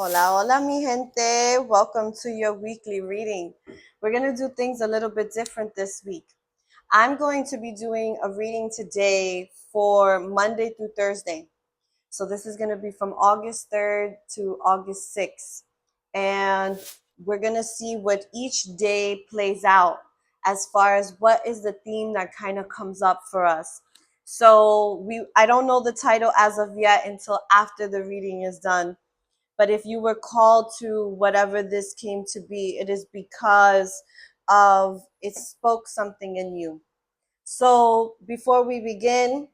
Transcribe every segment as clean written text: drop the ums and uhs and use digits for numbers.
Hola, hola, mi gente. Welcome to your weekly reading. We're going to do things a little bit different this week. I'm going to be doing a reading today for Monday through Thursday. So this is going to be from August 3rd to August 6th. And we're going to see what each day plays out as far as what is the theme that kind of comes up for us. So I don't know the title as of yet until after the reading is done. But if you were called to whatever this came to be, it is because of it spoke something in you. So before we begin,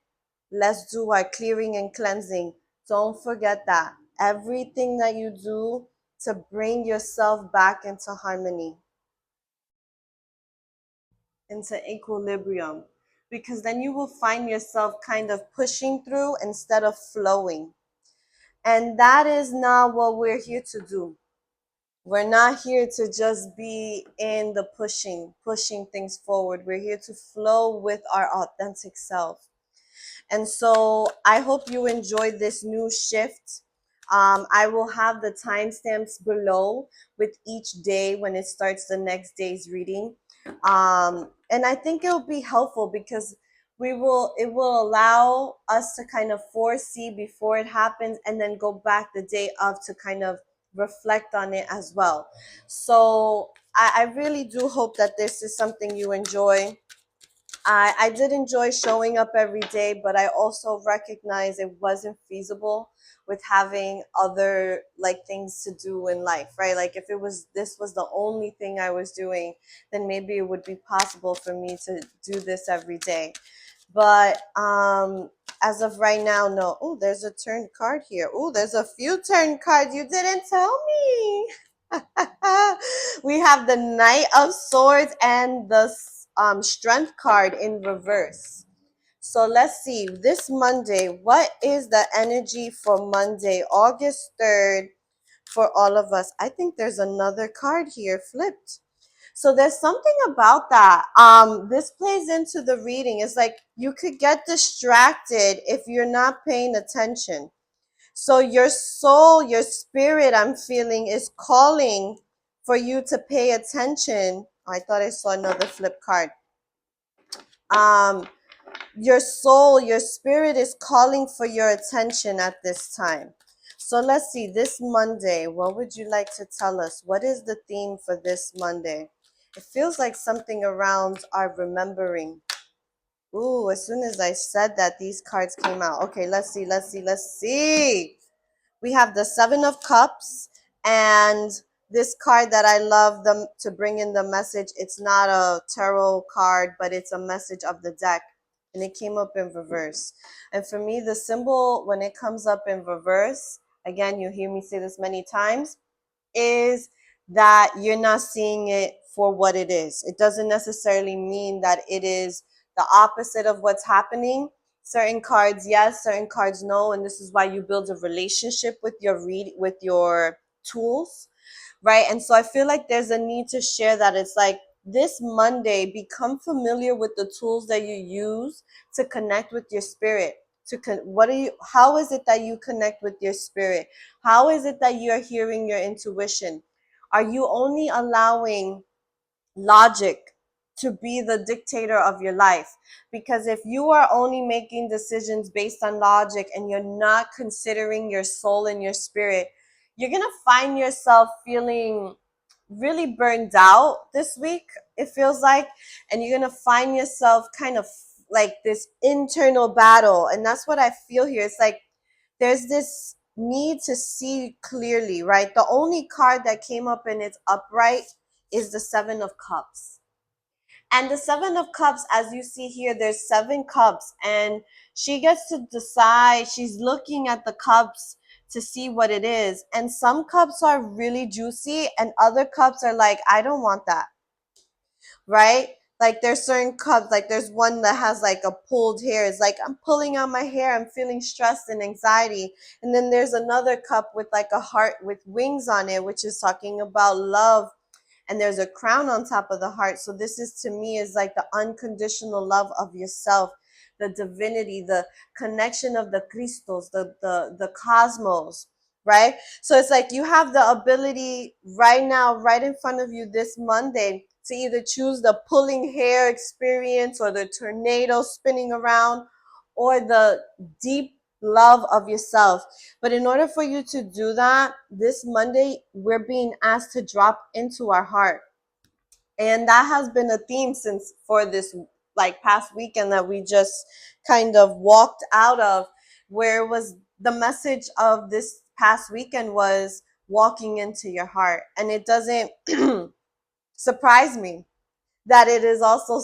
let's do our clearing and cleansing. Don't forget that everything that you do to bring yourself back into harmony, into equilibrium, because then you will find yourself kind of pushing through instead of flowing. And that is not what we're here to do. We're not here to just be in the pushing things forward. We're here to flow with our authentic self. And so I hope you enjoyed this new shift. I will have the timestamps below with each day when it starts the next day's reading. And I think it'll be helpful because it will allow us to kind of foresee before it happens and then go back the day of to kind of reflect on it as well. So I really do hope that this is something you enjoy. I did enjoy showing up every day, but I also recognize it wasn't feasible with having other like things to do in life, right? Like if this was the only thing I was doing, then maybe it would be possible for me to do this every day. But as of right now, no. Oh, there's a turn card here. Oh, there's a few turn cards you didn't tell me. We have the Knight of Swords and the Strength card in reverse. So let's see. This Monday, what is the energy for Monday, August 3rd, for all of us? I think there's another card here flipped. So there's something about that. This plays into the reading. It's like you could get distracted if you're not paying attention. So your soul, your spirit, I'm feeling, is calling for you to pay attention. Oh, I thought I saw another flip card. Um, your soul, your spirit is calling for your attention at this time. So let's see, this Monday, what would you like to tell us? What is the theme for this Monday? It feels like something around our remembering. Ooh, as soon as I said that, these cards came out. Okay, let's see. We have the Seven of Cups and this card that I love them to bring in the message. It's not a tarot card, but it's a message of the deck. And it came up in reverse. And for me, the symbol, when it comes up in reverse, again, you hear me say this many times, is that you're not seeing it for what it is. It doesn't necessarily mean that it is the opposite of what's happening. Certain cards, yes, certain cards, no, and this is why you build a relationship with your tools, right? And so I feel like there's a need to share that. It's like this Monday, become familiar with the tools that you use to connect with your spirit. How is it that you connect with your spirit? How is it that you're hearing your intuition? Are you only allowing logic to be the dictator of your life? Because if you are only making decisions based on logic and you're not considering your soul and your spirit, you're going to find yourself feeling really burned out this week, it feels like. And you're going to find yourself kind of like this internal battle. And that's what I feel here. It's like there's this need to see clearly, right? The only card that came up in its upright is the Seven of Cups. And the Seven of Cups, as you see here, there's seven cups, and she gets to decide. She's looking at the cups to see what it is. And some cups are really juicy, and other cups are like, I don't want that, right? Like there's certain cups, like there's one that has like a pulled hair. It's like, I'm pulling out my hair. I'm feeling stressed and anxiety. And then there's another cup with like a heart with wings on it, which is talking about love, and there's a crown on top of the heart. So this is, to me, is like the unconditional love of yourself, the divinity, the connection of the Christos, the cosmos, right? So it's like you have the ability right now, right in front of you this Monday, to either choose the pulling hair experience or the tornado spinning around or the deep love of yourself. But in order for you to do that, this Monday, we're being asked to drop into our heart. And that has been a theme since for this like past weekend that we just kind of walked out of, where it was the message of this past weekend was walking into your heart. And it doesn't surprise me that it is also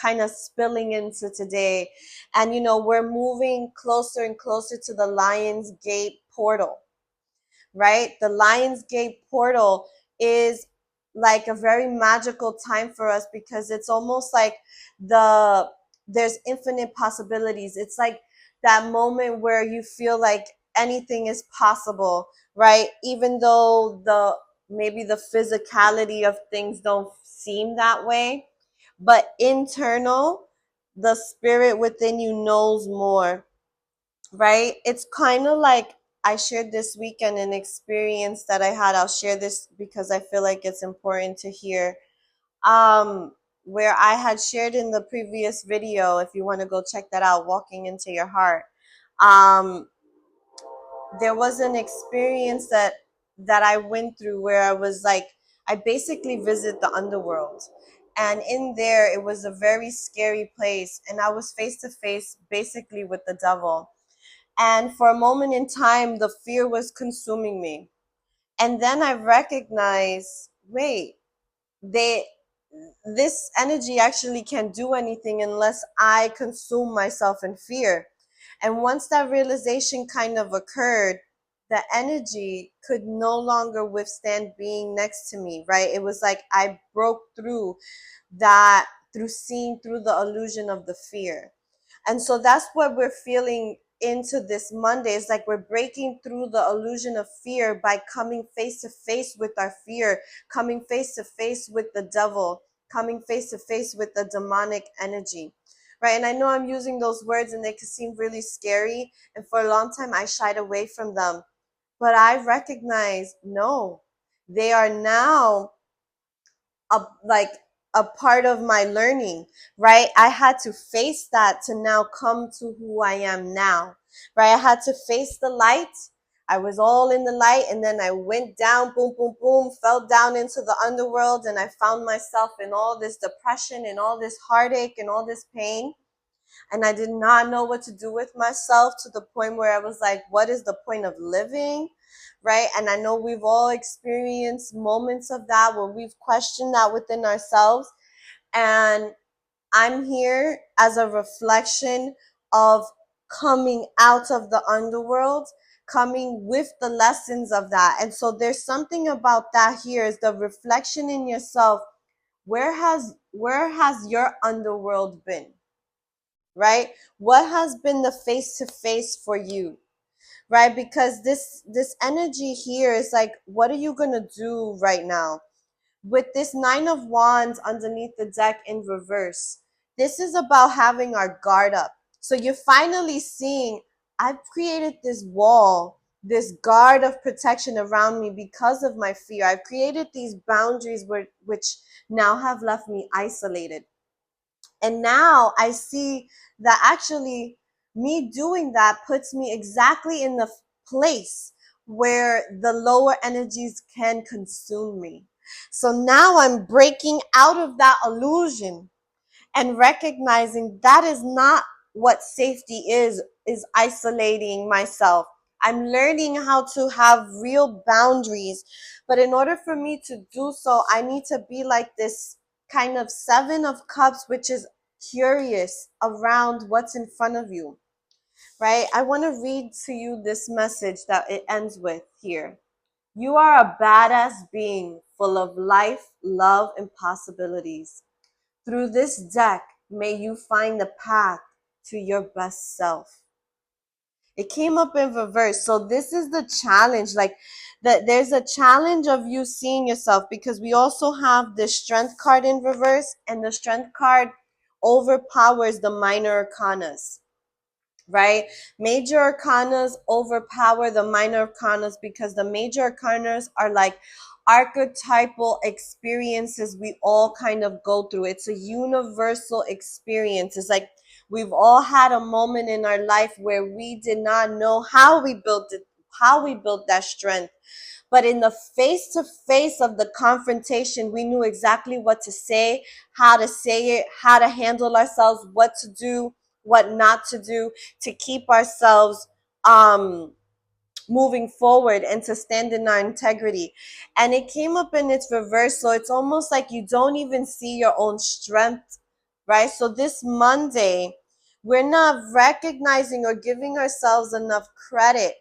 kind of spilling into today. And we're moving closer and closer to the Lions Gate portal, right? The Lionsgate portal is like a very magical time for us because it's almost like there's infinite possibilities. It's like that moment where you feel like anything is possible, right? Even though maybe the physicality of things don't seem that way, but internal, the spirit within you knows more, right? It's kind of like I shared this weekend an experience that I had. I'll share this because I feel like it's important to hear. Where I had shared in the previous video, if you want to go check that out, walking into your heart. Um, there was an experience that I went through where I was like, I basically visit the underworld. And in there, it was a very scary place. And I was face to face basically with the devil. And for a moment in time, the fear was consuming me. And then I recognized, wait, they this energy actually can't do anything unless I consume myself in fear. And once that realization kind of occurred, the energy could no longer withstand being next to me, right? It was like I broke through that, through seeing through the illusion of the fear. And so that's what we're feeling into this Monday. It's like we're breaking through the illusion of fear by coming face to face with our fear, coming face to face with the devil, coming face to face with the demonic energy. Right. And I know I'm using those words and they can seem really scary. And for a long time, I shied away from them. But I recognize, no, they are now like a part of my learning, right? I had to face that to now come to who I am now, right? I had to face the light. I was all in the light, and then I went down, boom, boom, boom, fell down into the underworld, and I found myself in all this depression and all this heartache and all this pain. And I did not know what to do with myself, to the point where I was like, what is the point of living? Right? And I know we've all experienced moments of that where we've questioned that within ourselves. And I'm here as a reflection of coming out of the underworld, coming with the lessons of that. And so there's something about that here, is the reflection in yourself. Where has your underworld been? Right? What has been the face to face for you? Right? Because this energy here is like, what are you going to do right now with this 9 of Wands underneath the deck in reverse? This is about having our guard up. So you're finally seeing, I've created this wall, this guard of protection around me because of my fear. I've created these boundaries which now have left me isolated. And now I see that actually me doing that puts me exactly in the place where the lower energies can consume me. So now I'm breaking out of that illusion and recognizing that is not what safety is isolating myself. I'm learning how to have real boundaries. But in order for me to do so, I need to be like this kind of 7 of Cups, which is curious around what's in front of you, right? I want to read to you this message that it ends with here. You are a badass being full of life, love, and possibilities. Through this deck, may you find the path to your best self. It came up in reverse. So this is the challenge. Like that there's a challenge of you seeing yourself, because we also have the Strength card in reverse, and the Strength card overpowers the minor arcanas. right? Major arcanas overpower the minor arcanas because the major arcanas are like archetypal experiences we all kind of go through. It's a universal experience. It's like we've all had a moment in our life where we did not know how we built it, how we built that strength. But in the face to face of the confrontation, we knew exactly what to say it, how to handle ourselves, what to do, what not to do to keep ourselves moving forward and to stand in our integrity. And it came up in its reverse. So it's almost like you don't even see your own strength, right? So this Monday, we're not recognizing or giving ourselves enough credit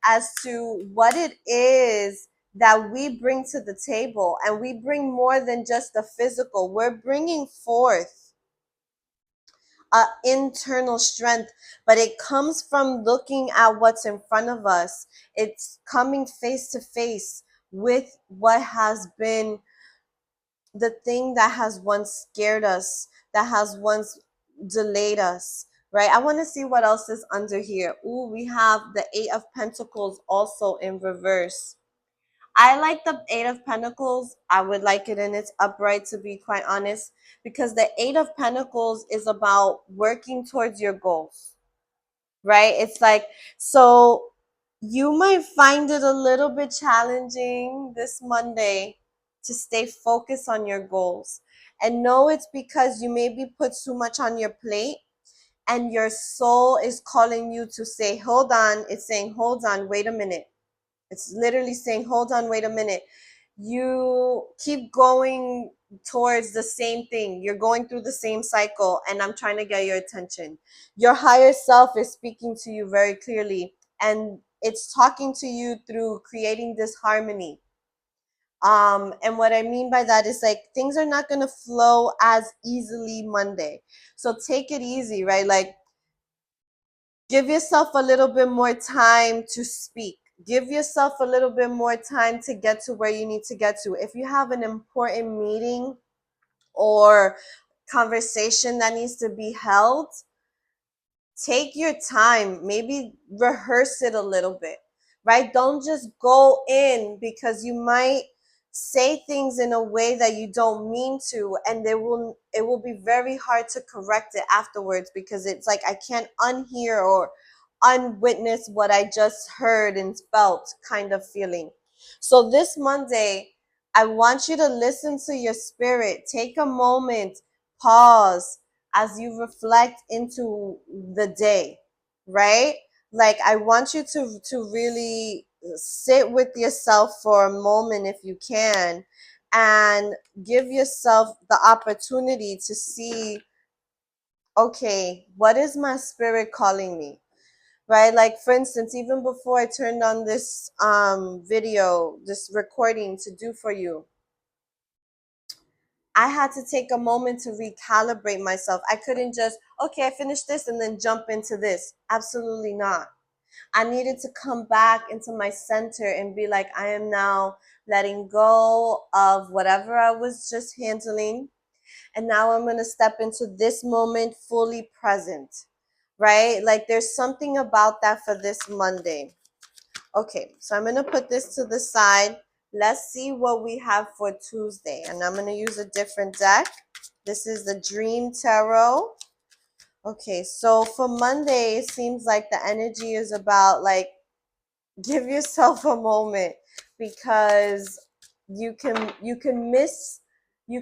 as to what it is that we bring to the table. And we bring more than just the physical, we're bringing forth internal strength, but it comes from looking at what's in front of us. It's coming face to face with what has been the thing that has once scared us, that has once delayed us, right? I want to see what else is under here. Ooh, we have the Eight of Pentacles also in reverse. I like the Eight of Pentacles. I would like it in its upright, to be quite honest, because the Eight of Pentacles is about working towards your goals, right? It's like, so you might find it a little bit challenging this Monday to stay focused on your goals. And know it's because you maybe put too much on your plate and your soul is calling you to say, hold on. It's saying, hold on, wait a minute. It's literally saying, hold on, wait a minute. You keep going towards the same thing. You're going through the same cycle, and I'm trying to get your attention. Your higher self is speaking to you very clearly, and it's talking to you through creating this harmony. And what I mean by that is like things are not going to flow as easily Monday. So take it easy, right? Like give yourself a little bit more time to speak. Give yourself a little bit more time to get to where you need to get to. If you have an important meeting or conversation that needs to be held, take your time, maybe rehearse it a little bit, right? Don't just go in, because you might say things in a way that you don't mean to, and it will be very hard to correct it afterwards, because it's like I can't unhear or unwitness what I just heard and felt kind of feeling. So this Monday, I want you to listen to your spirit. Take a moment, pause, as you reflect into the day, right? Like I want you to really sit with yourself for a moment if you can, and give yourself the opportunity to see, okay, what is my spirit calling me? Right? Like for instance, even before I turned on this video, this recording to do for you, I had to take a moment to recalibrate myself. I couldn't just, okay, I finished this and then jump into this. Absolutely not. I needed to come back into my center and be like, I am now letting go of whatever I was just handling. And now I'm going to step into this moment fully present, right? Like there's something about that for this Monday. Okay, so I'm going to put this to the side. Let's see what we have for Tuesday. And I'm going to use a different deck. This is the Dream Tarot. Okay, so for Monday, it seems like the energy is about like, give yourself a moment, because you can miss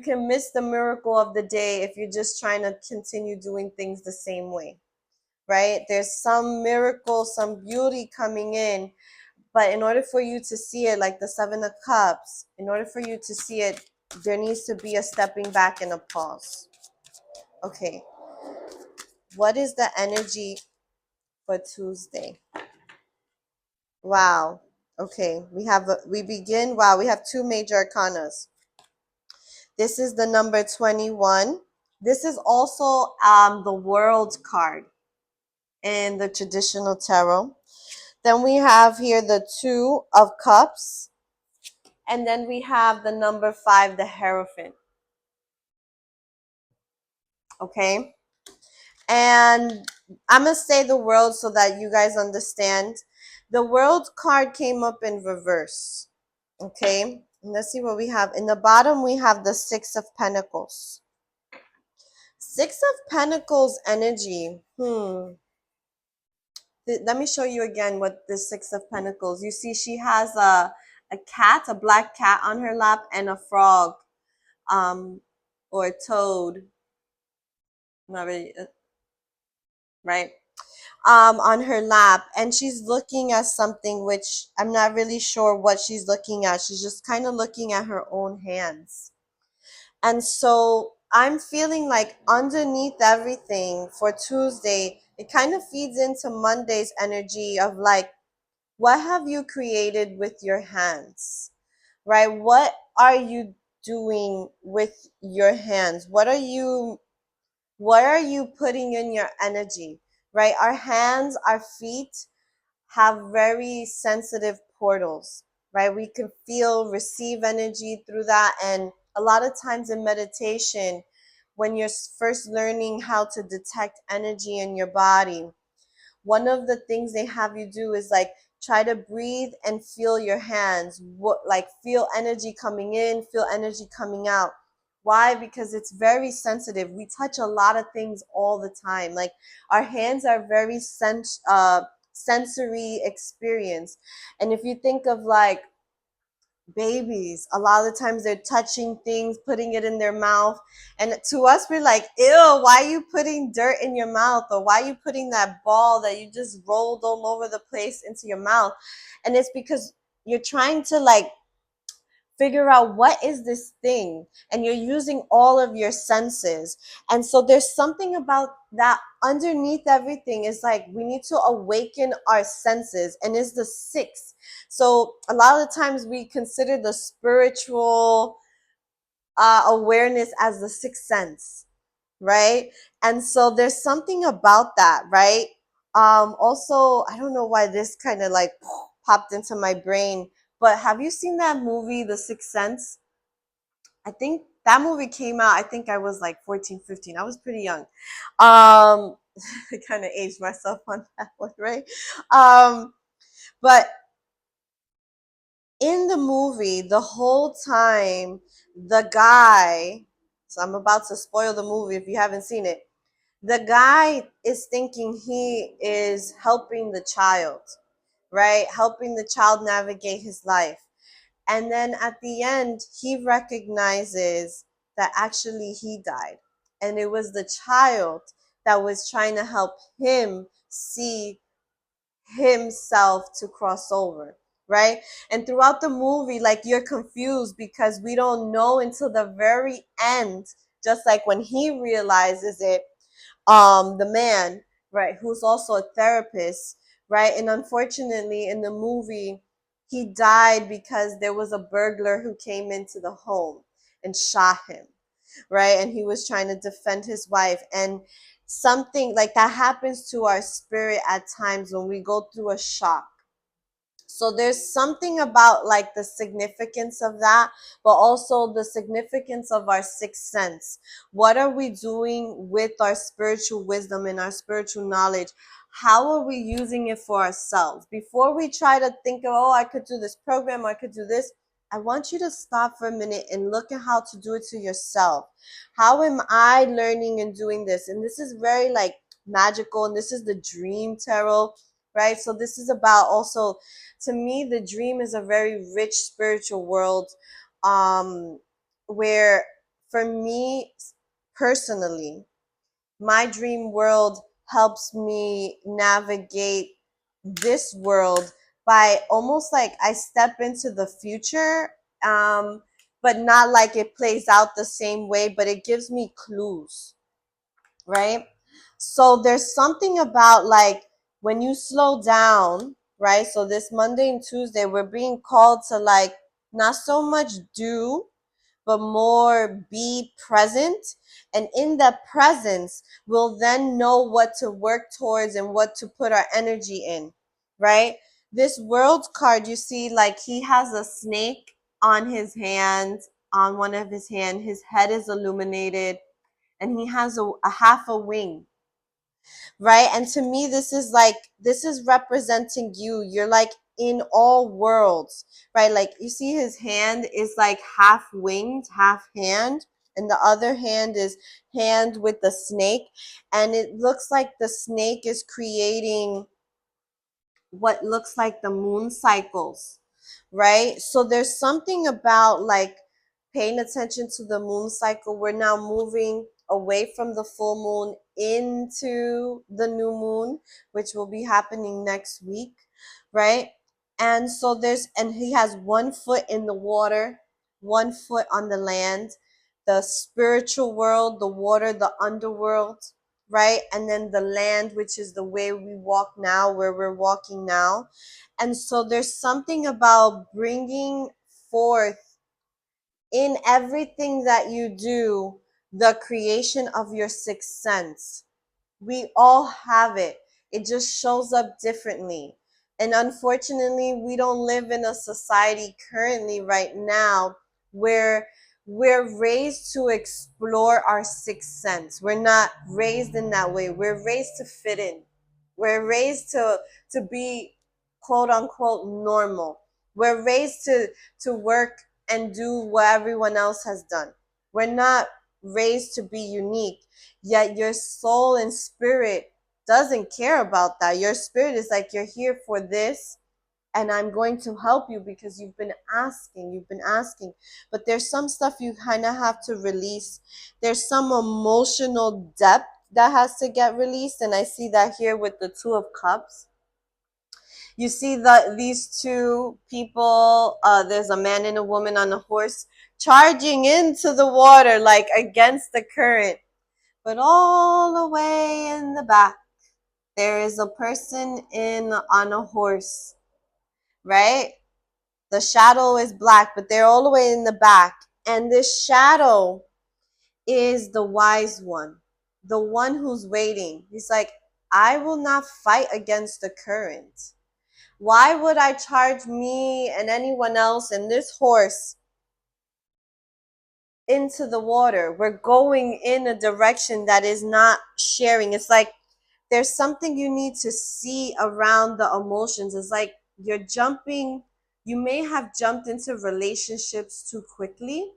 the miracle of the day if you're just trying to continue doing things the same way, right? There's some miracle, some beauty coming in. But in order for you to see it, like the Seven of Cups, in order for you to see it, there needs to be a stepping back and a pause. Okay. What is the energy for Tuesday? Wow. Okay. We begin. Wow. We have two major arcanas. This is the number 21. This is also the World card in the traditional tarot. Then we have here the Two of Cups. And then we have the number 5, the Hierophant. Okay. And I'm going to say the world so that you guys understand. The world card came up in reverse. Okay, let's see what we have. In the bottom, we have the Six of Pentacles. Six of Pentacles energy. Let me show you again what the Six of Pentacles. You see, she has a cat, a black cat on her lap, and a frog, or a toad. Not really, right? On her lap, and she's looking at something which I'm not really sure what she's looking at. She's just kind of looking at her own hands. And so I'm feeling like underneath everything for Tuesday, it kind of feeds into Monday's energy of like, what have you created with your hands, right? What are you doing with your hands? What are you putting in your energy, right? Our hands, our feet have very sensitive portals, right? We can feel, receive energy through that. And a lot of times in meditation, when you're first learning how to detect energy in your body, one of the things they have you do is like try to breathe and feel your hands, like feel energy coming in, feel energy coming out. Why? Because it's very sensitive. We touch a lot of things all the time. Like our hands are very sensory experience. And if you think of like babies, a lot of the times they're touching things, putting it in their mouth, and to us we're like, ew, why are you putting dirt in your mouth, or why are you putting that ball that you just rolled all over the place into your mouth? And it's because you're trying to like figure out what is this thing, and you're using all of your senses. And so there's something about that underneath everything is like we need to awaken our senses, and it's the six. So a lot of the times we consider the spiritual awareness as the sixth sense, right? And so there's something about that, right? Also, I don't know why this kind of like popped into my brain, but have you seen that movie, The Sixth Sense? I think that movie came out, I think I was like 14, 15. I was pretty young. I kind of aged myself on that one, right? But in the movie, the whole time, the guy, so I'm about to spoil the movie if you haven't seen it. The guy is thinking he is helping the child, right? Helping the child navigate his life. And then at the end, he recognizes that actually he died. And it was the child that was trying to help him see himself to cross over, right? And throughout the movie, like you're confused because we don't know until the very end, just like when he realizes it, the man, right, who's also a therapist, right? And unfortunately in the movie, he died because there was a burglar who came into the home and shot him, right? And he was trying to defend his wife. And something like that happens to our spirit at times when we go through a shock. So there's something about like the significance of that, but also the significance of our sixth sense. What are we doing with our spiritual wisdom and our spiritual knowledge? How are we using it for ourselves? Before we try to think of, oh, I could do this program, I could do this, I want you to stop for a minute and look at how to do it to yourself. How am I learning and doing this? And this is very like magical, and this is the dream tarot, right? So this is about also, to me, the dream is a very rich spiritual world, um where for me personally, my dream world helps me navigate this world by almost like I step into the future, but not like it plays out the same way, but it gives me clues, right? So there's something about like when you slow down, right? So this Monday and Tuesday, we're being called to like not so much do, but more be present. And in that presence, we'll then know what to work towards and what to put our energy in, right? This world card, you see, like he has a snake on his hand, on one of his hand. His head is illuminated, and he has a half a wing, right? And to me, this is like, this is representing you. You're like in all worlds, right? Like you see his hand is like half winged, half hand, and the other hand is hand with the snake. And it looks like the snake is creating what looks like the moon cycles, right? So there's something about like paying attention to the moon cycle. We're now moving away from the full moon into the new moon, which will be happening next week, right? And so and he has 1 foot in the water, 1 foot on the land, the spiritual world, the water, the underworld, right? And then the land, which is the way we walk now, where we're walking now. And so there's something about bringing forth in everything that you do the creation of your sixth sense. We all have it. It just shows up differently. And unfortunately, we don't live in a society currently right now where we're raised to explore our sixth sense. We're not raised in that way. We're raised to fit in. We're raised to be quote unquote normal. We're raised to work and do what everyone else has done. We're not raised to be unique. Yet your soul and spirit doesn't care about that. Your spirit is like, you're here for this, and I'm going to help you because you've been asking. But there's some stuff you kind of have to release. There's some emotional depth that has to get released. And I see that here with the Two of Cups. You see that these two people, there's a man and a woman on a horse charging into the water, like against the current. But all the way in the back, there is a person on a horse, right? The shadow is black, but they're all the way in the back. And this shadow is the wise one, the one who's waiting. He's like, I will not fight against the current. Why would I charge me and anyone else and this horse into the water? We're going in a direction that is not sharing. It's like there's something you need to see around the emotions. It's like you may have jumped into relationships too quickly,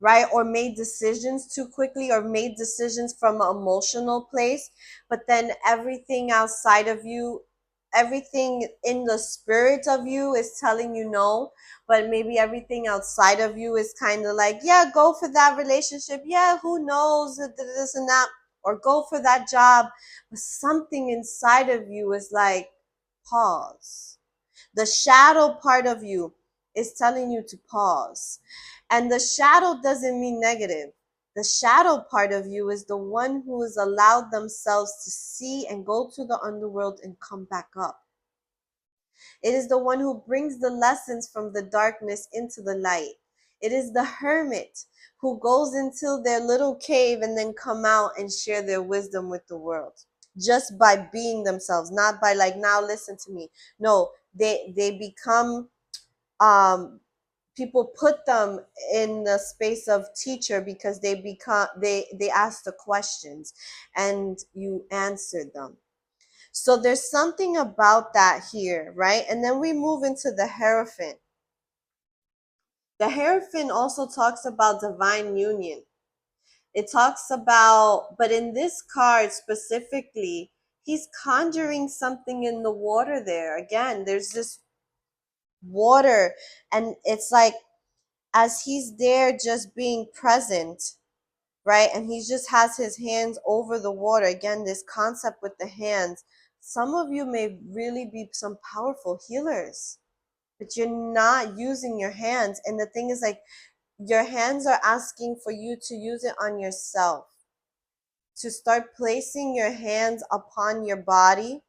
right? Or made decisions too quickly, or made decisions from an emotional place. But then everything outside of you, everything in the spirit of you is telling you no, but maybe everything outside of you is kind of like, yeah, go for that relationship. Yeah, who knows, this and that, or go for that job. But something inside of you is like, pause. The shadow part of you is telling you to pause. And the shadow doesn't mean negative. The shadow part of you is the one who has allowed themselves to see and go to the underworld and come back up. It is the one who brings the lessons from the darkness into the light. It is the hermit who goes into their little cave and then come out and share their wisdom with the world. Just by being themselves, not by like, now listen to me. No, they become people put them in the space of teacher because they ask the questions and you answer them. So there's something about that here, right? And then we move into the Hierophant. The Hierophant also talks about divine union. It talks about, but in this card specifically, he's conjuring something in the water there. Again, there's this water, and it's like, as he's there just being present, right? And he just has his hands over the water. Again, this concept with the hands. Some of you may really be some powerful healers, but you're not using your hands. And the thing is, like, your hands are asking for you to use it on yourself, to start placing your hands upon your body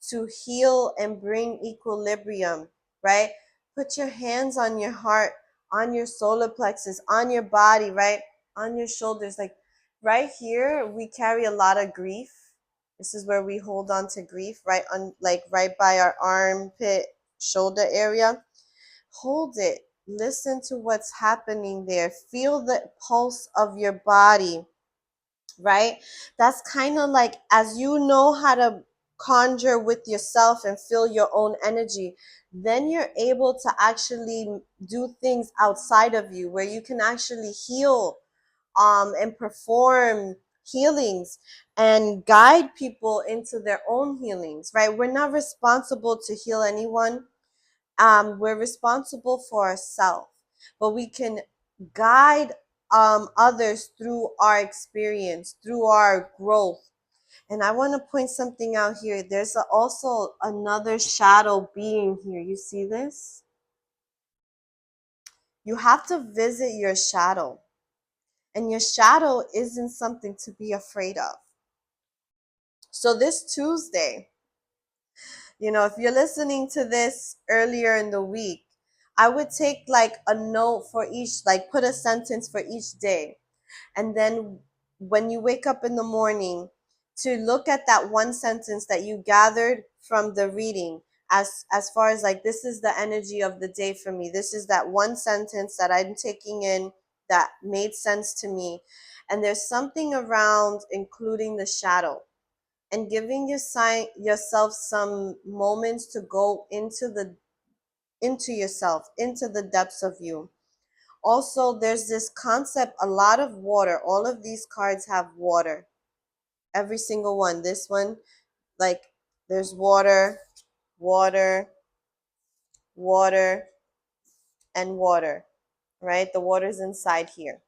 to heal and bring equilibrium, right? Put your hands on your heart, on your solar plexus, on your body, right? On your shoulders. Like right here, we carry a lot of grief. This is where we hold on to grief, right? On like right by our armpit, shoulder area. Hold it. Listen to what's happening there. Feel the pulse of your body. right? That's kind of like, as you know how to conjure with yourself and feel your own energy, then you're able to actually do things outside of you where you can actually heal, and perform healings and guide people into their own healings, right? We're not responsible to heal anyone. We're responsible for ourselves, but we can guide others through our experience, through our growth. And I want to point something out here. There's also another shadow being here. You see this? You have to visit your shadow, and your shadow isn't something to be afraid of. So this Tuesday, if you're listening to this earlier in the week, I would take like a note for each, like put a sentence for each day. And then when you wake up in the morning, to look at that one sentence that you gathered from the reading, as far as like, this is the energy of the day for me. This is that one sentence that I'm taking in that made sense to me. And there's something around including the shadow and giving yourself some moments to go into yourself, into the depths of you. Also, there's this concept, a lot of water. All of these cards have water. Every single one. This one, like, there's water, water, water, and water, right? The water's inside here,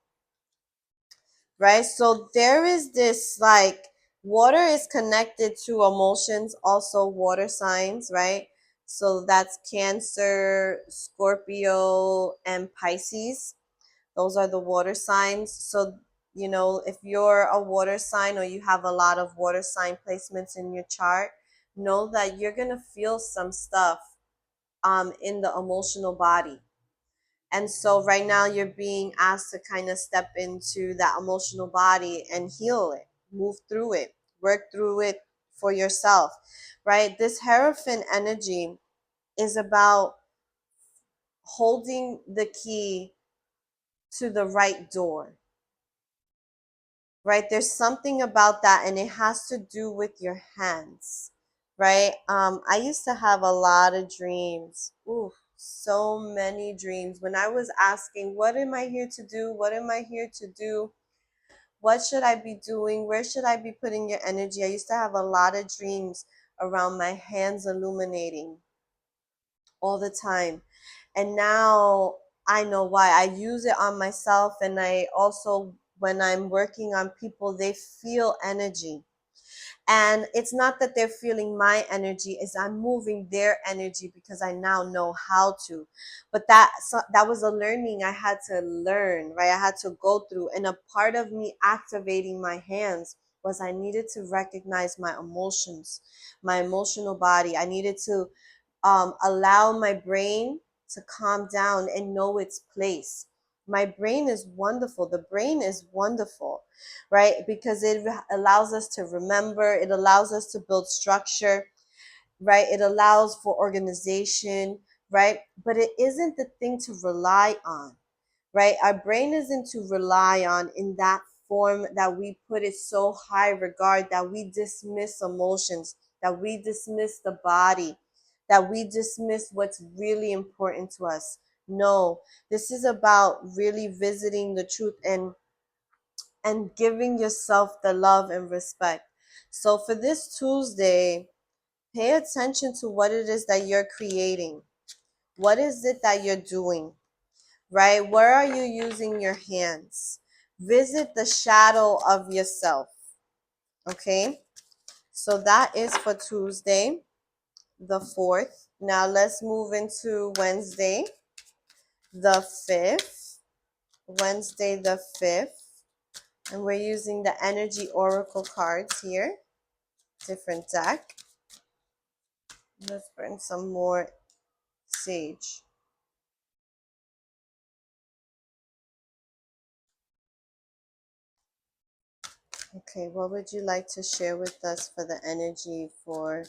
right? So there is this, like, water is connected to emotions, also water signs, right? So that's Cancer, Scorpio, and Pisces. Those are the water signs. So, if you're a water sign or you have a lot of water sign placements in your chart, know that you're going to feel some stuff in the emotional body. And so right now you're being asked to kind of step into that emotional body and heal it, move through it, work through it for yourself, right? This Hierophant energy is about holding the key to the right door, right? There's something about that, and it has to do with your hands, right? I used to have a lot of dreams. Ooh, so many dreams. When I was asking, what am I here to do? What am I here to do? What should I be doing? Where should I be putting your energy? I used to have a lot of dreams around my hands illuminating all the time. And now I know why. I use it on myself, and I also, when I'm working on people, they feel energy. And it's not that they're feeling my energy, is I'm moving their energy because I now know how to. But that was a learning I had to learn, right? I had to go through. And a part of me activating my hands was I needed to recognize my emotions, my emotional body. I needed to allow my brain to calm down and know its place. My brain is wonderful. The brain is wonderful, right? Because it allows us to remember, it allows us to build structure, right? It allows for organization, right? But it isn't the thing to rely on, right? Our brain isn't to rely on in that form that we put it so high regard that we dismiss emotions, that we dismiss the body, that we dismiss what's really important to us. No, this is about really visiting the truth and giving yourself the love and respect. So for this Tuesday, pay attention to what it is that you're creating. What is it that you're doing? Right? Where are you using your hands? Visit the shadow of yourself. Okay? So that is for Tuesday, the 4th. Now let's move into Wednesday, the 5th. Wednesday, the 5th. And we're using the Energy Oracle cards here. Different deck. Let's burn some more sage. Okay, what would you like to share with us for the energy for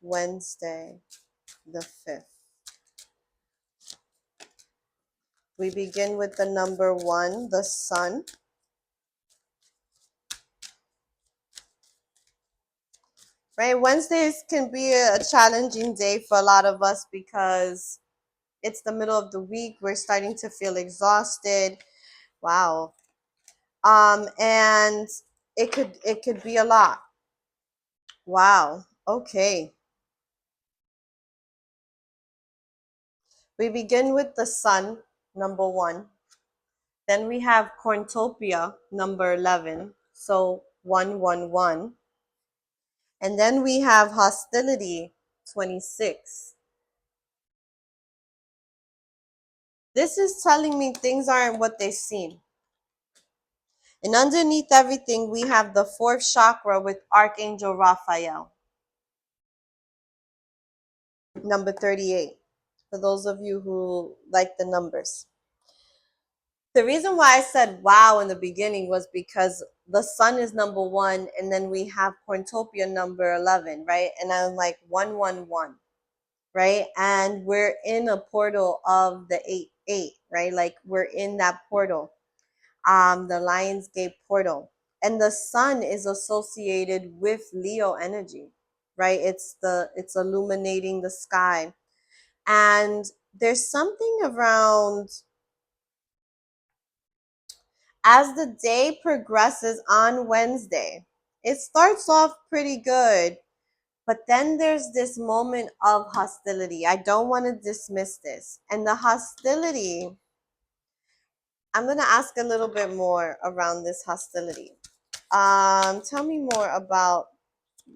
Wednesday, the 5th? We begin with the number 1, the sun. right? Wednesdays can be a challenging day for a lot of us because it's the middle of the week. We're starting to feel exhausted. Wow. And it could be a lot. Wow. Okay. We begin with the sun, number 1. Then we have Corntopia, number 11. So 111. And then we have hostility, 26. This is telling me things aren't what they seem. And underneath everything, we have the 4th chakra with Archangel Raphael, number 38. For those of you who like the numbers. The reason why I said wow in the beginning was because the sun is number 1, and then we have Corntopia number 11, right? And I'm like 111, right? And we're in a portal of the 8-8, right? Like we're in that portal, the Lion's Gate portal. And the sun is associated with Leo energy, right? It's illuminating the sky. And there's something around, as the day progresses on Wednesday, it starts off pretty good, but then there's this moment of hostility. I don't want to dismiss this. And the hostility, I'm going to ask a little bit more around this hostility. Tell me more about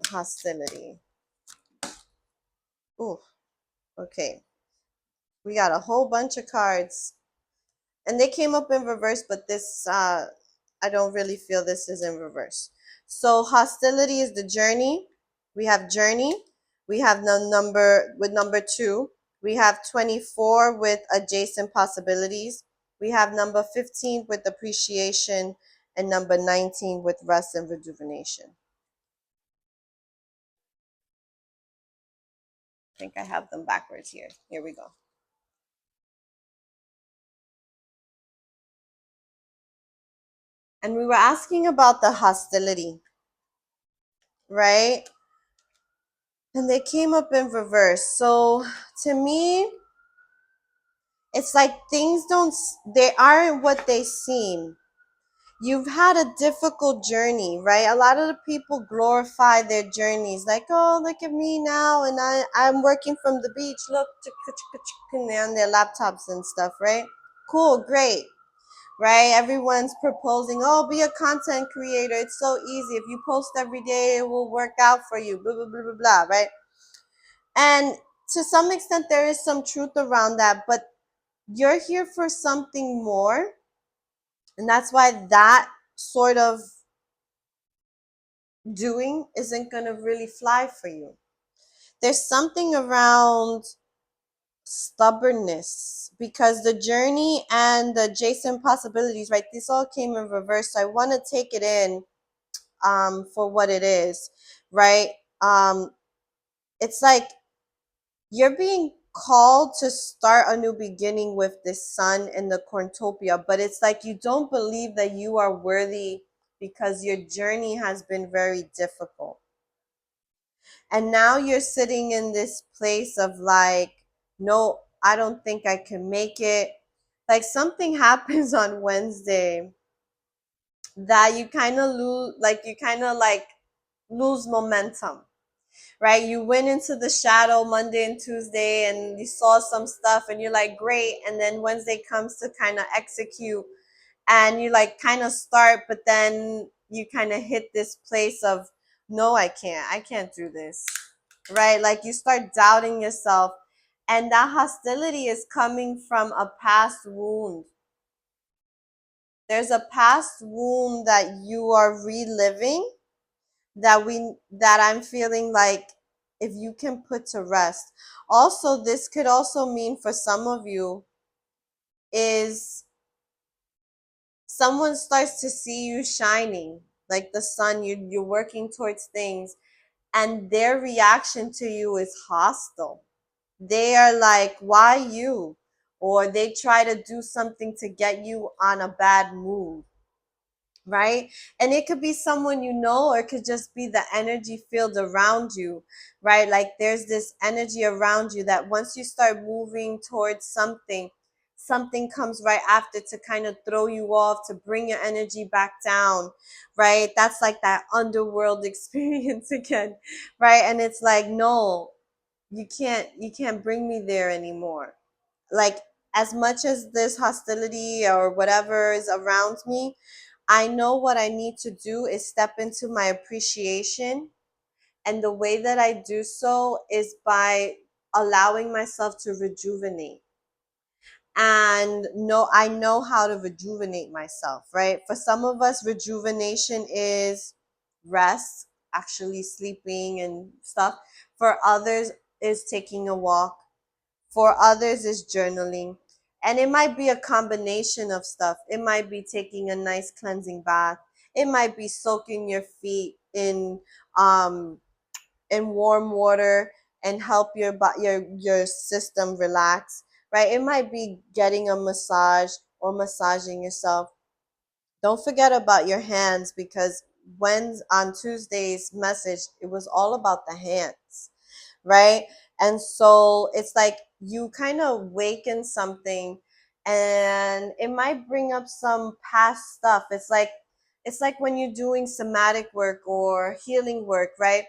hostility. Ooh, okay. We got a whole bunch of cards, and they came up in reverse, but this I don't really feel this is in reverse. So hostility is the journey. We have journey. We have the number with number 2. We have 24 with adjacent possibilities. We have number 15 with appreciation, and number 19 with rest and rejuvenation. I think I have them backwards here. Here we go. And we were asking about the hostility, right? And they came up in reverse. So to me, it's like things don't, they aren't what they seem. You've had a difficult journey, right? A lot of the people glorify their journeys, like, oh, look at me now, and I'm working from the beach, look, on their laptops and stuff, right? Cool, great, right? Everyone's proposing, oh, be a content creator. It's so easy. If you post every day, it will work out for you, blah, blah, blah, blah, blah, right? And to some extent, there is some truth around that, but you're here for something more. And that's why that sort of doing isn't going to really fly for you. There's something around stubbornness because the journey and the adjacent possibilities, right? This all came in reverse. So I want to take it in for what it is, right? It's like you're being called to start a new beginning with this sun in the corntopia, but it's like you don't believe that you are worthy because your journey has been very difficult. And now you're sitting in this place of like, no, I don't think I can make it. Like something happens on Wednesday that you kind of lose momentum, right? You went into the shadow Monday and Tuesday and you saw some stuff and you're like, great. And then Wednesday comes to kind of execute and you like kind of start, but then you kind of hit this place of, no, I can't do this, right? Like you start doubting yourself. And that hostility is coming from a past wound. There's a past wound that you are reliving that I'm feeling like if you can put to rest. Also, this could also mean for some of you is someone starts to see you shining like the sun, you're working towards things, and their reaction to you is hostile. They are like, why you? Or they try to do something to get you on a bad mood. right? And it could be someone you know, or it could just be the energy field around you, right? Like there's this energy around you that once you start moving towards something, something comes right after to kind of throw you off, to bring your energy back down, right? That's like that underworld experience again, right? And it's like, no, you can't bring me there anymore. Like, as much as there's hostility or whatever is around me, I know what I need to do is step into my appreciation. And the way that I do so is by allowing myself to rejuvenate. And no, I know how to rejuvenate myself, right? For some of us, rejuvenation is rest, actually sleeping and stuff. For others, is taking a walk. For others, is journaling. And it might be a combination of stuff. It might be taking a nice cleansing bath. It might be soaking your feet um in warm water and help your system relax, right? It might be getting a massage or massaging yourself. Don't forget about your hands, because when on Tuesday's message, it was all about the hands, right? And so it's like you kind of waken something, and it might bring up some past stuff. It's like when you're doing somatic work or healing work, right?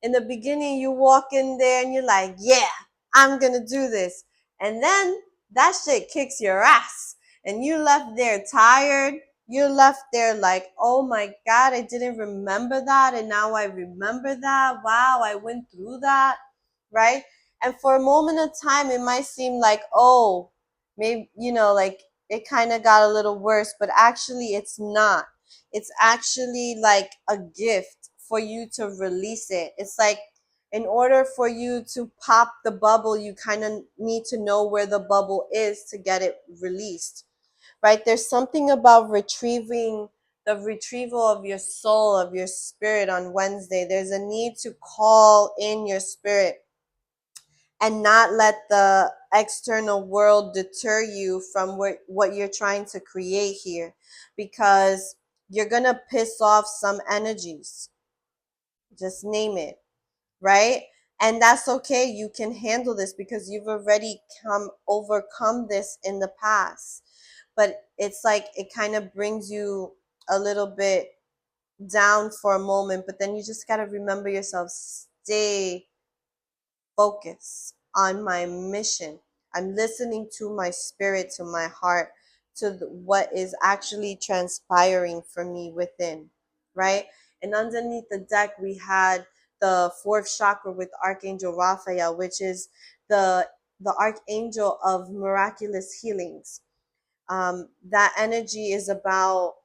In the beginning, you walk in there and you're like, yeah, I'm gonna do this. And then that shit kicks your ass. And you left there tired. You left there like, oh my God, I didn't remember that. And now I remember that. Wow, I went through that, right? And for a moment of time, it might seem like, oh, maybe, like it kind of got a little worse, but actually, it's not. It's actually like a gift for you to release it. It's like, in order for you to pop the bubble, you kind of need to know where the bubble is to get it released, right? There's something about retrieving the retrieval of your soul, of your spirit on Wednesday. There's a need to call in your spirit and not let the external world deter you from what you're trying to create here, because you're going to piss off some energies. Just name it, right? And that's okay. You can handle this because you've already overcome this in the past. But it's like it kind of brings you a little bit down for a moment, but then you just got to remember yourself. Stay focused on my mission. I'm listening to my spirit, to my heart, to what is actually transpiring for me within, right? And underneath the deck, we had the fourth chakra with Archangel Raphael, which is the archangel of miraculous healings. That energy is about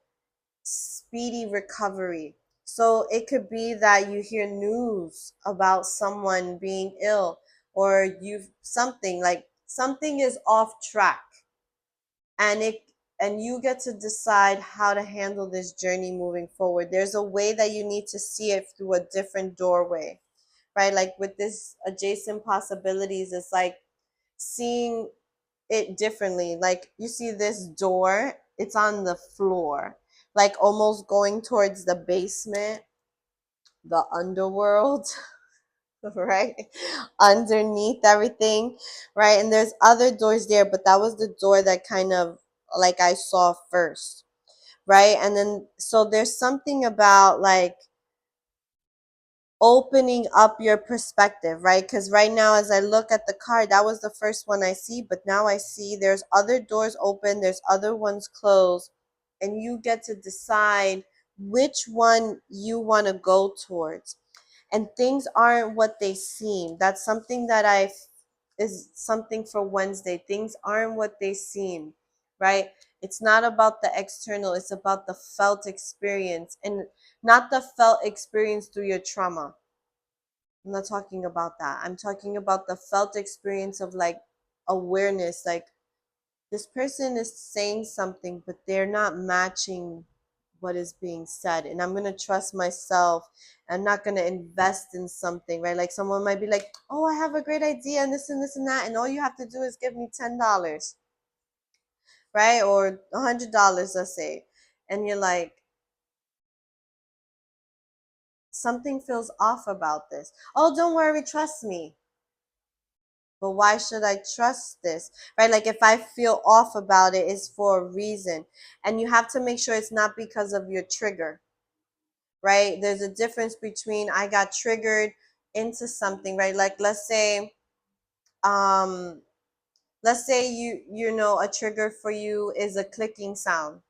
speedy recovery. So it could be that you hear news about someone being ill, or something is off track, and you get to decide how to handle this journey moving forward. There's a way that you need to see it through a different doorway, right? Like with this adjacent possibilities, it's like seeing it differently. Like you see this door, it's on the floor, like almost going towards the basement, the underworld, right? Underneath everything, right? And there's other doors there, but that was the door that kind of like I saw first, right? And then so there's something about like opening up your perspective, right? Because right now, as I look at the card, that was the first one I see, but now I see there's other doors open, there's other ones closed, and you get to decide which one you want to go towards. And things aren't what they seem. That's something that is something for Wednesday. Things aren't what they seem, right? It's not about the external, it's about the felt experience, and not the felt experience through your trauma. I'm not talking about that. I'm talking about the felt experience of like awareness. Like this person is saying something, but they're not matching what is being said. And I'm going to trust myself. I'm not going to invest in something, right? Like someone might be like, oh, I have a great idea and this and this and that. And all you have to do is give me $10, right? Or $100, let's say. And you're like, something feels off about this. Oh, don't worry, trust me. But why should I trust this? Right? Like if I feel off about it, it's for a reason. And you have to make sure it's not because of your trigger, right? There's a difference between I got triggered into something, right? Like um, let's say you know a trigger for you is a clicking sound,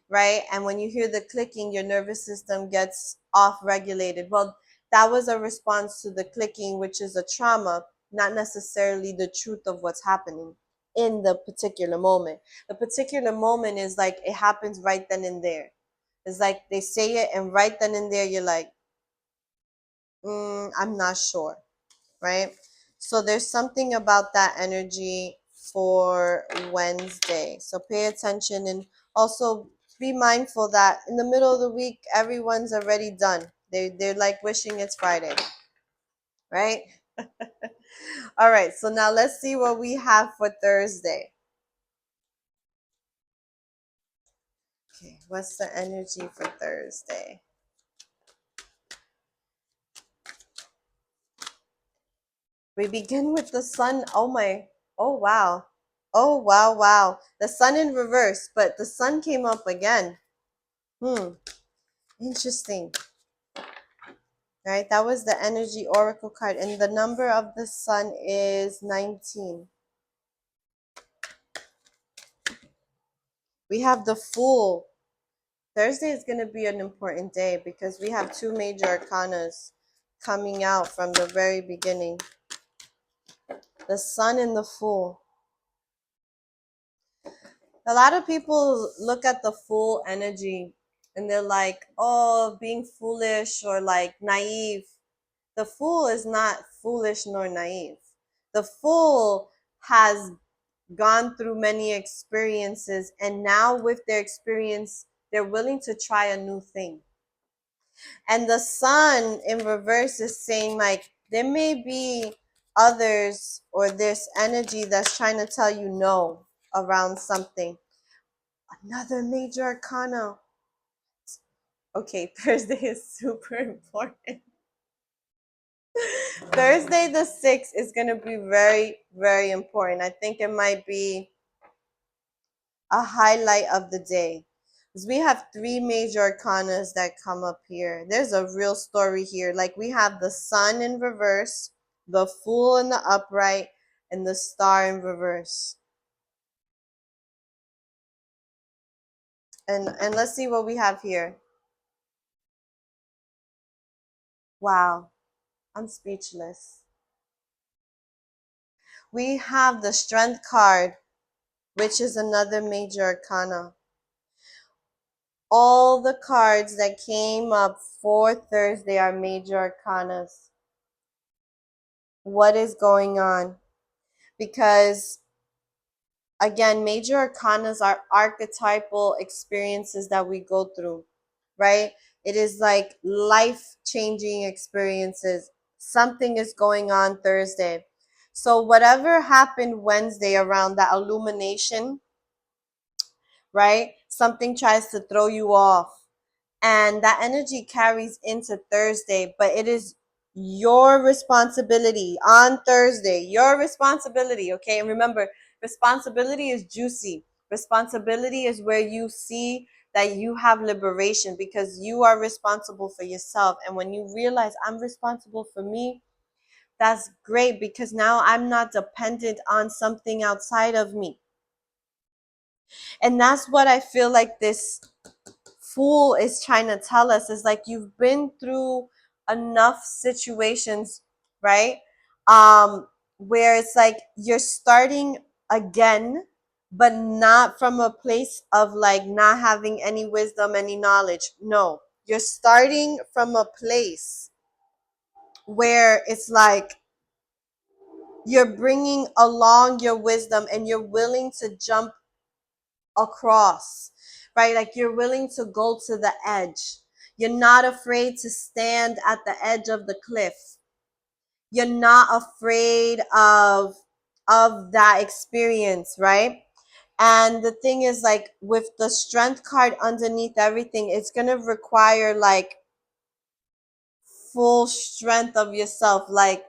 right? And when you hear the clicking, your nervous system gets off regulated. Well, that was a response to the clicking, which is a trauma, not necessarily the truth of what's happening in the particular moment. The particular moment is like it happens right then and there. It's like they say it, and right then and there, you're like, I'm not sure, right? So there's something about that energy for Wednesday. So pay attention, and also be mindful that in the middle of the week, everyone's already done. They're like wishing it's Friday, right? All right, so now let's see what we have for Thursday. Okay, what's the energy for Thursday? We begin with the sun. Oh wow. Oh wow, wow. The sun in reverse, but the sun came up again. Interesting. Right? That was the energy oracle card, and the number of the sun is 19. We have the Fool. Thursday is going to be an important day because we have two major arcanas coming out from the very beginning. The Sun and the Fool. A lot of people look at the Fool energy and they're like, oh, being foolish or like naive. The Fool is not foolish nor naive. The Fool has gone through many experiences, and now with their experience, they're willing to try a new thing. And the Sun in reverse is saying, like, there may be others or this energy that's trying to tell you no around something. Another major arcana. Okay, Thursday is super important. Thursday the 6th is going to be very, very important. I think it might be a highlight of the day. Because we have three major arcanas that come up here. There's a real story here. Like we have the Sun in reverse, the Fool in the upright, and the Star in reverse. And let's see what we have here. Wow, I'm speechless. We have the Strength card, which is another major arcana. All the cards that came up for Thursday are major arcanas. What is going on? Because again, major arcanas are archetypal experiences that we go through, right? It is like life changing experiences. Something is going on Thursday. So, whatever happened Wednesday around that illumination, right? Something tries to throw you off. And that energy carries into Thursday, but it is your responsibility on Thursday, your responsibility, okay? And remember, responsibility is juicy. Responsibility is where you see that you have liberation because you are responsible for yourself. And when you realize I'm responsible for me, that's great because now I'm not dependent on something outside of me. And that's what I feel like this Fool is trying to tell us, is like you've been through enough situations, right? Where it's like you're starting again, but not from a place of like not having any wisdom, any knowledge. No, you're starting from a place where it's like you're bringing along your wisdom and you're willing to jump across, right? Like you're willing to go to the edge. You're not afraid to stand at the edge of the cliff. You're not afraid of that experience, right? And the thing is, like with the Strength card underneath everything, it's going to require like full strength of yourself. Like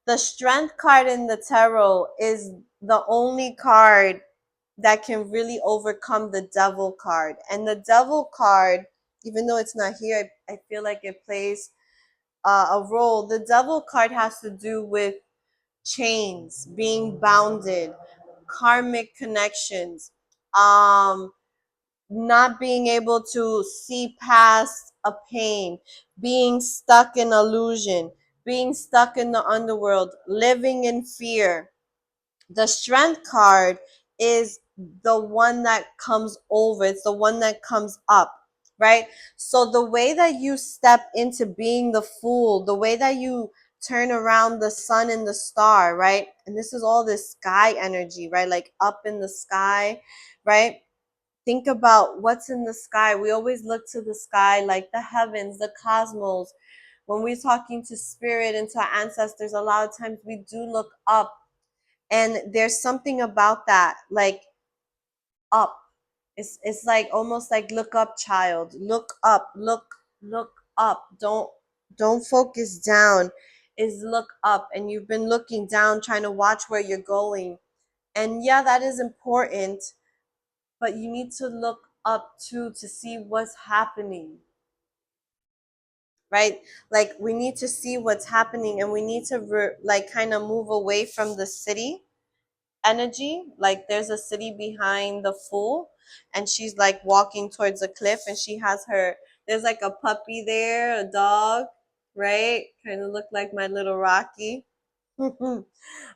the strength card in the tarot is the only card that can really overcome the devil card. And the devil card, even though it's not here, I feel like it plays a role. The devil card has to do with chains, being bounded, karmic connections, um, not being able to see past a pain, being stuck in illusion, being stuck in the underworld, living in fear. The strength card is the one that comes over, it's the one that comes up, right? So the way that you step into being the fool, the way that you turn around the sun and the star, right? And this is all this sky energy, right? Like up in the sky, right? Think about what's in the sky. We always look to the sky, like the heavens, the cosmos. When we're talking to spirit and to our ancestors, a lot of times we do look up, and there's something about that, like up. It's like almost like look up, child. Look up, look up. Don't focus down. Is look up, and you've been looking down trying to watch where you're going. And yeah, that is important, but you need to look up too to see what's happening, right? Like we need to see what's happening, and we need to like kind of move away from the city energy. Like there's a city behind the fool, and she's like walking towards a cliff, and she has her, there's like a puppy there, a dog, right? Kind of look like my little Rocky.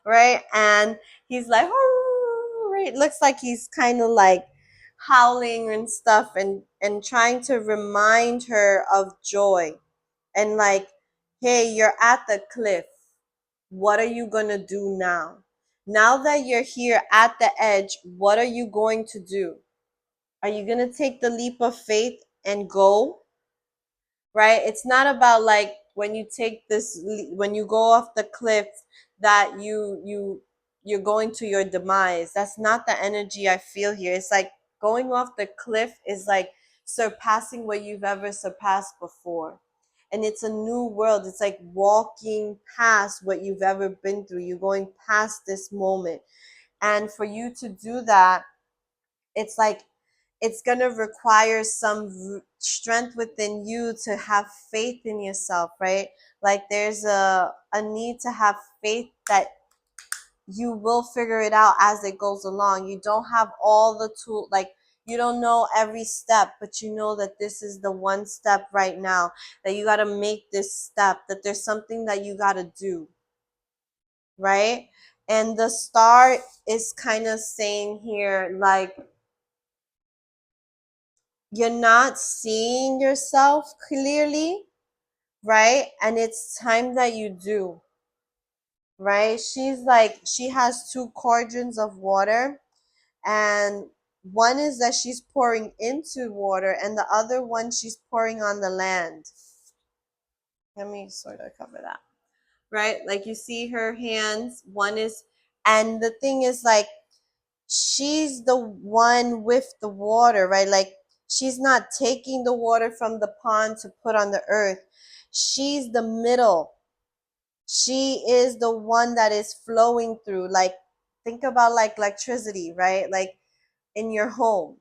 Right? And he's like, right? It looks like he's kind of like howling and stuff, and trying to remind her of joy, and like, hey, you're at the cliff. What are you going to do now? Now that you're here at the edge, what are you going to do? Are you going to take the leap of faith and go? Right? It's not about like when you take this, when you go off the cliff, that you're going to your demise. That's not the energy I feel here. It's like going off the cliff is like surpassing what you've ever surpassed before. And it's a new world. It's like walking past what you've ever been through. You're going past this moment. And for you to do that, it's like it's going to require some strength within you to have faith in yourself, right? Like there's a need to have faith that you will figure it out as it goes along. You don't have all the tools, like you don't know every step, but you know that this is the one step right now, that you got to make this step, that there's something that you got to do, right? And the star is kind of saying here, like, you're not seeing yourself clearly, right? And it's time that you do, right? She's like, she has two cauldrons of water, and one is that she's pouring into water, and the other one she's pouring on the land. Let me sort of cover that, right? Like you see her hands, one is, and the thing is like, she's the one with the water, right? Like she's not taking the water from the pond to put on the earth. She's the middle. She is the one that is flowing through. Like think about like electricity, right? Like in your home,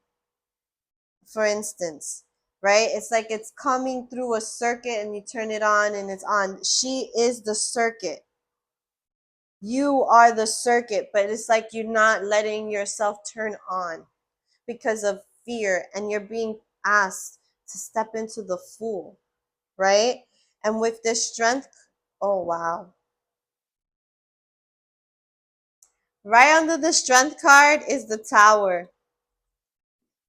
for instance, right? It's like it's coming through a circuit and you turn it on and it's on. She is the circuit. You are the circuit, but it's like you're not letting yourself turn on because of fear, and you're being asked to step into the fool, right? And with this strength, oh wow. Right under the strength card is the tower.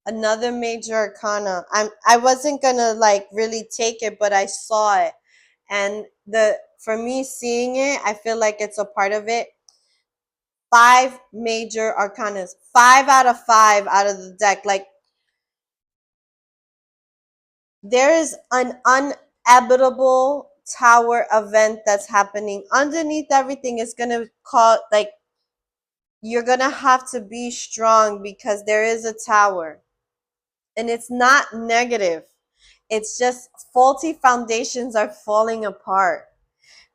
Another major arcana. I wasn't gonna like really take it, but I saw it. And the for me seeing it, I feel like it's a part of it. Five major arcanas. 5 out of 5 out of the deck. Like there is an unhabitable tower event that's happening underneath everything. Is gonna call, like, you're gonna have to be strong because there is a tower, and it's not negative. It's just faulty foundations are falling apart,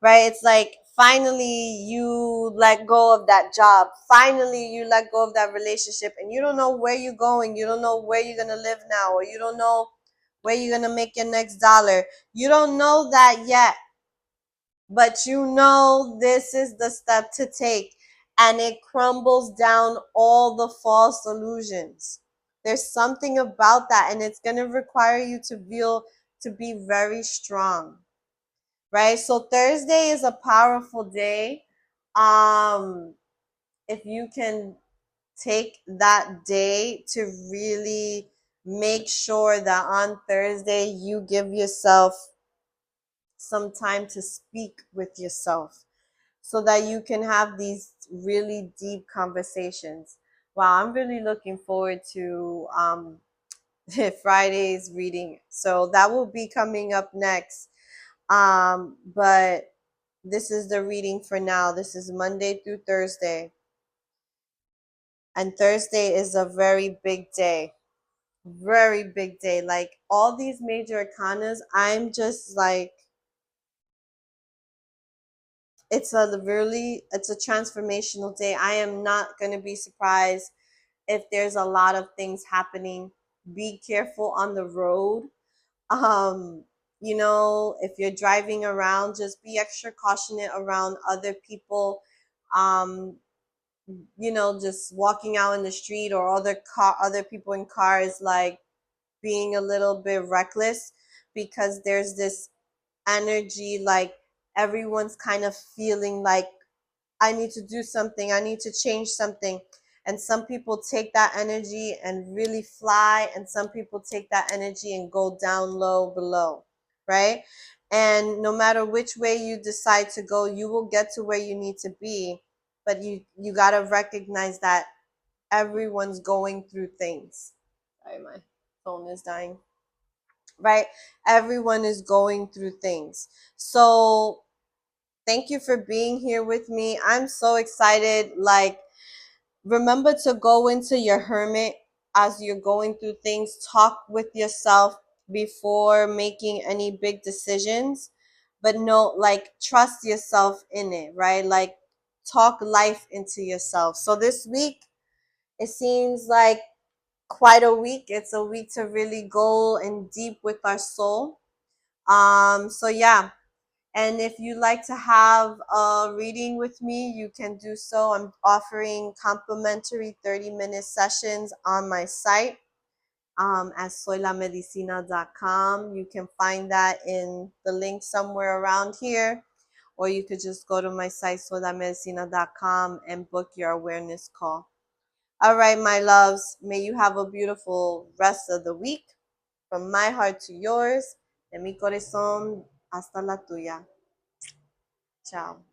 right? It's like finally you let go of that job. Finally you let go of that relationship, and you don't know where you're going. You don't know where you're going to live now, or you don't know where you're going to make your next dollar. You don't know that yet, but you know this is the step to take, and it crumbles down all the false illusions. There's something about that, and it's going to require you to be very strong, right? So Thursday is a powerful day. um if you can take that day to really make sure that on Thursday you give yourself some time to speak with yourself, so that you can have these really deep conversations. Wow, I'm really looking forward to Friday's reading. So that will be coming up next. But this is the reading for now. This is Monday through Thursday. And Thursday is a very big day. Very big day. Like all these major arcanas, I'm just like, it's a transformational day. I am not going to be surprised if there's a lot of things happening. Be careful on the road. um if you're driving around, just be extra cautious around other people. um just walking out in the street, or other people in cars, like being a little bit reckless, because there's this energy, like everyone's kind of feeling like, I need to do something, I need to change something. And some people take that energy and really fly, and some people take that energy and go down low below, right? And no matter which way you decide to go, you will get to where you need to be. But you got to recognize that everyone's going through things. Sorry, my phone is dying. Right? Everyone is going through things. So thank you for being here with me. I'm so excited. Like, remember to go into your hermit as you're going through things. Talk with yourself before making any big decisions. But no, like, trust yourself in it, right? Like, talk life into yourself. So this week, it seems like quite a week. It's a week to really go in deep with our soul. So yeah, and if you'd like to have a reading with me, you can do so. I'm offering complimentary 30-minute sessions on my site at soylamedicina.com. You can find that in the link somewhere around here, or you could just go to my site, soylamedicina.com, and book your awareness call. All right, my loves, may you have a beautiful rest of the week. From my heart to yours, de mi corazón hasta la tuya. Chao.